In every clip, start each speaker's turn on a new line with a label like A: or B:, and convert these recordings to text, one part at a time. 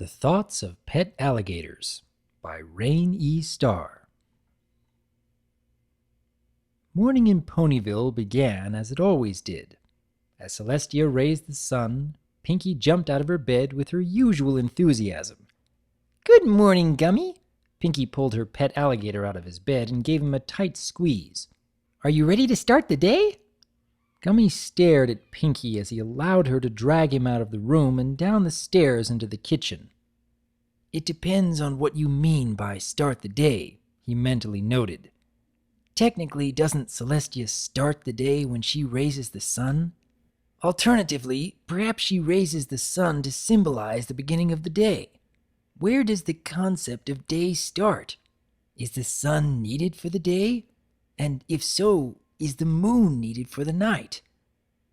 A: The Thoughts of Pet Alligators by Rain E. Starr. Morning in Ponyville began as it always did. As Celestia raised the sun, Pinky jumped out of her bed with her usual enthusiasm. "Good morning, Gummy." Pinky pulled her pet alligator out of his bed and gave him a tight squeeze. "Are you ready to start the day?" Gummy stared at Pinky as he allowed her to drag him out of the room and down the stairs into the kitchen. "It depends on what you mean by start the day," he mentally noted. "Technically, doesn't Celestia start the day when she raises the sun? Alternatively, perhaps she raises the sun to symbolize the beginning of the day. Where does the concept of day start? Is the sun needed for the day? And if so, is the moon needed for the night?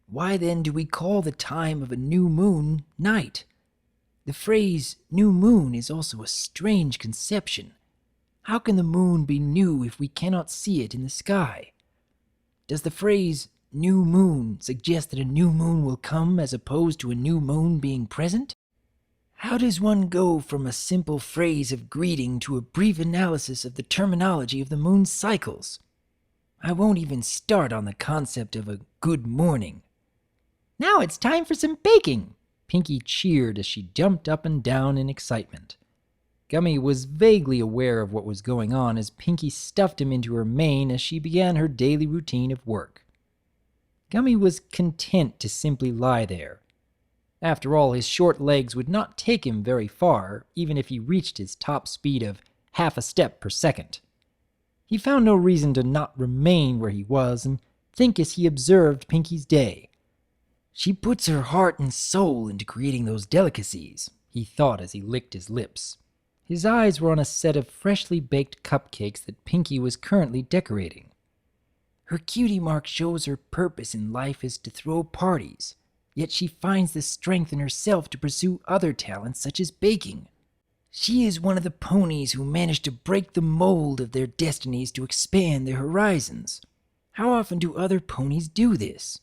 A: Why then do we call the time of a new moon night? The phrase new moon is also a strange conception. How can the moon be new if we cannot see it in the sky? Does the phrase new moon suggest that a new moon will come as opposed to a new moon being present? How does one go from a simple phrase of greeting to a brief analysis of the terminology of the moon's cycles? I won't even start on the concept of a good morning. "Now it's time for some baking," Pinky cheered as she jumped up and down in excitement. Gummy was vaguely aware of what was going on as Pinky stuffed him into her mane as she began her daily routine of work. Gummy was content to simply lie there. After all, his short legs would not take him very far, even if he reached his top speed of half a step per second. He found no reason to not remain where he was and think as he observed Pinky's day. "She puts her heart and soul into creating those delicacies," he thought as he licked his lips. His eyes were on a set of freshly baked cupcakes that Pinky was currently decorating. "Her cutie mark shows her purpose in life is to throw parties, yet she finds the strength in herself to pursue other talents such as baking. She is one of the ponies who managed to break the mold of their destinies to expand their horizons. How often do other ponies do this?"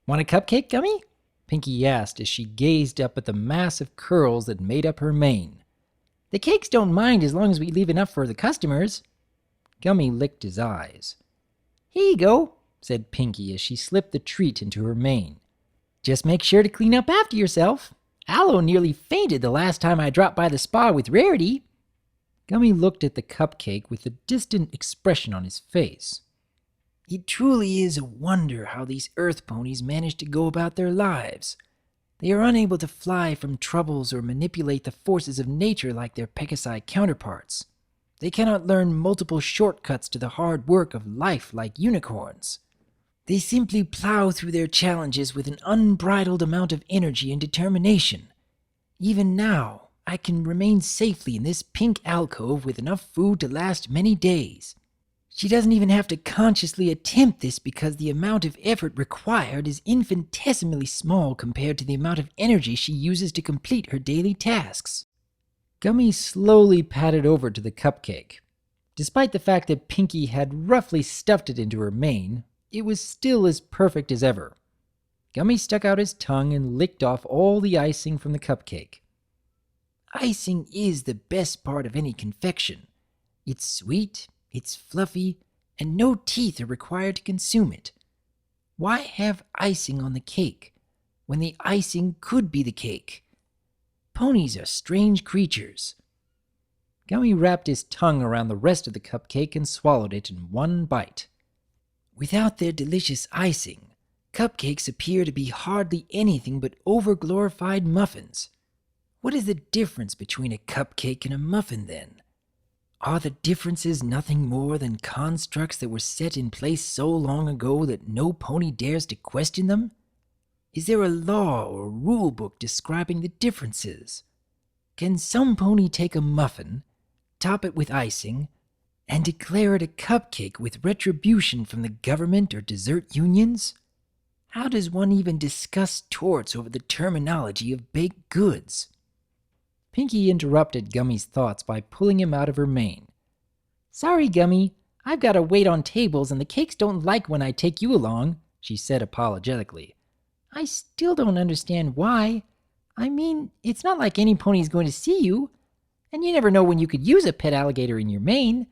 A: "Want a cupcake, Gummy?" Pinky asked as she gazed up at the mass of curls that made up her mane. "The cakes don't mind as long as we leave enough for the customers." Gummy licked his eyes. "Here you go," said Pinky as she slipped the treat into her mane. "Just make sure to clean up after yourself. Aloe nearly fainted the last time I dropped by the spa with Rarity." Gummy looked at the cupcake with a distant expression on his face. "It truly is a wonder how these earth ponies manage to go about their lives. They are unable to fly from troubles or manipulate the forces of nature like their Pegasi counterparts. They cannot learn multiple shortcuts to the hard work of life like unicorns. They simply plow through their challenges with an unbridled amount of energy and determination. Even now, I can remain safely in this pink alcove with enough food to last many days. She doesn't even have to consciously attempt this because the amount of effort required is infinitesimally small compared to the amount of energy she uses to complete her daily tasks." Gummy slowly padded over to the cupcake. Despite the fact that Pinky had roughly stuffed it into her mane, it was still as perfect as ever. Gummy stuck out his tongue and licked off all the icing from the cupcake. "Icing is the best part of any confection. It's sweet, it's fluffy, and no teeth are required to consume it. Why have icing on the cake when the icing could be the cake? Ponies are strange creatures." Gummy wrapped his tongue around the rest of the cupcake and swallowed it in one bite. "Without their delicious icing, cupcakes appear to be hardly anything but over-glorified muffins. What is the difference between a cupcake and a muffin, then? Are the differences nothing more than constructs that were set in place so long ago that no pony dares to question them? Is there a law or rule book describing the differences? Can some pony take a muffin, top it with icing, and declare it a cupcake with retribution from the government or dessert unions? How does one even discuss torts over the terminology of baked goods?" Pinky interrupted Gummy's thoughts by pulling him out of her mane. "Sorry, Gummy. I've got to wait on tables and the cakes don't like when I take you along," she said apologetically. "I still don't understand why. I mean, it's not like any pony's going to see you, and you never know when you could use a pet alligator in your mane.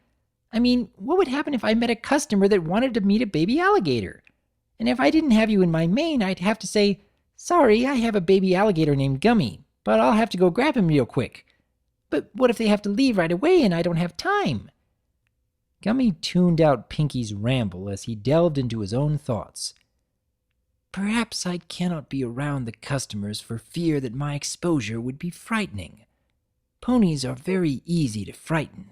A: I mean, what would happen if I met a customer that wanted to meet a baby alligator? And if I didn't have you in my mane, I'd have to say, sorry, I have a baby alligator named Gummy, but I'll have to go grab him real quick. But what if they have to leave right away and I don't have time? Gummy tuned out Pinky's ramble as he delved into his own thoughts. Perhaps I cannot be around the customers for fear that my exposure would be frightening. Ponies are very easy to frighten,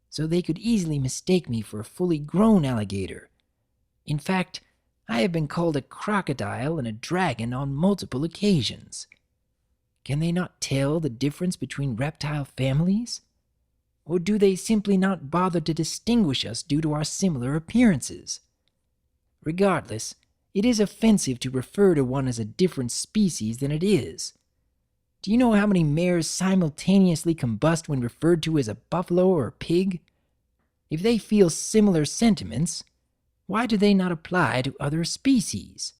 A: so they could easily mistake me for a fully grown alligator. In fact, I have been called a crocodile and a dragon on multiple occasions. Can they not tell the difference between reptile families? Or do they simply not bother to distinguish us due to our similar appearances? Regardless, it is offensive to refer to one as a different species than it is. Do you know how many mares simultaneously combust when referred to as a buffalo or a pig? If they feel similar sentiments, why do they not apply to other species?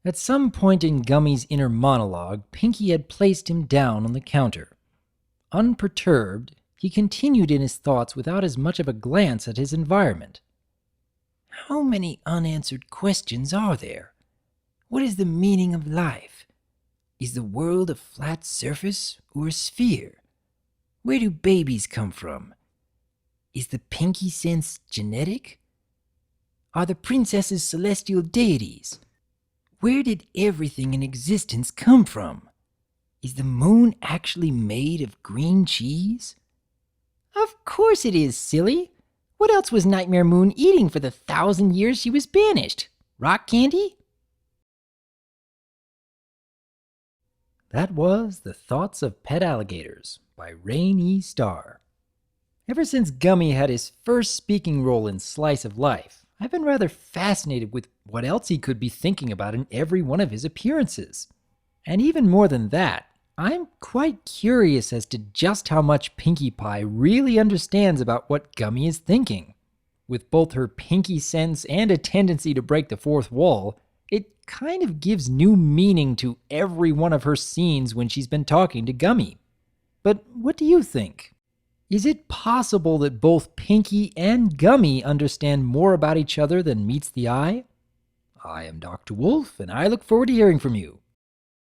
A: At some point in Gummy's inner monologue, Pinky had placed him down on the counter. Unperturbed, he continued in his thoughts without as much of a glance at his environment. How many unanswered questions are there? What is the meaning of life? Is the world a flat surface or a sphere? Where do babies come from? Is the pinky sense genetic? Are the princesses celestial deities? Where did everything in existence come from? Is the moon actually made of green cheese? Of course it is, silly. What else was Nightmare Moon eating for the 1,000 years she was banished? Rock candy? That was The Thoughts of Pet Alligators by Rain E. Starr. Ever since Gummy had his first speaking role in Slice of Life, I've been rather fascinated with what else he could be thinking about in every one of his appearances. And even more than that, I'm quite curious as to just how much Pinkie Pie really understands about what Gummy is thinking. With both her pinky sense and a tendency to break the fourth wall, it kind of gives new meaning to every one of her scenes when she's been talking to Gummy. But what do you think? Is it possible that both Pinky and Gummy understand more about each other than meets the eye? I am Dr. Wolf, and I look forward to hearing from you.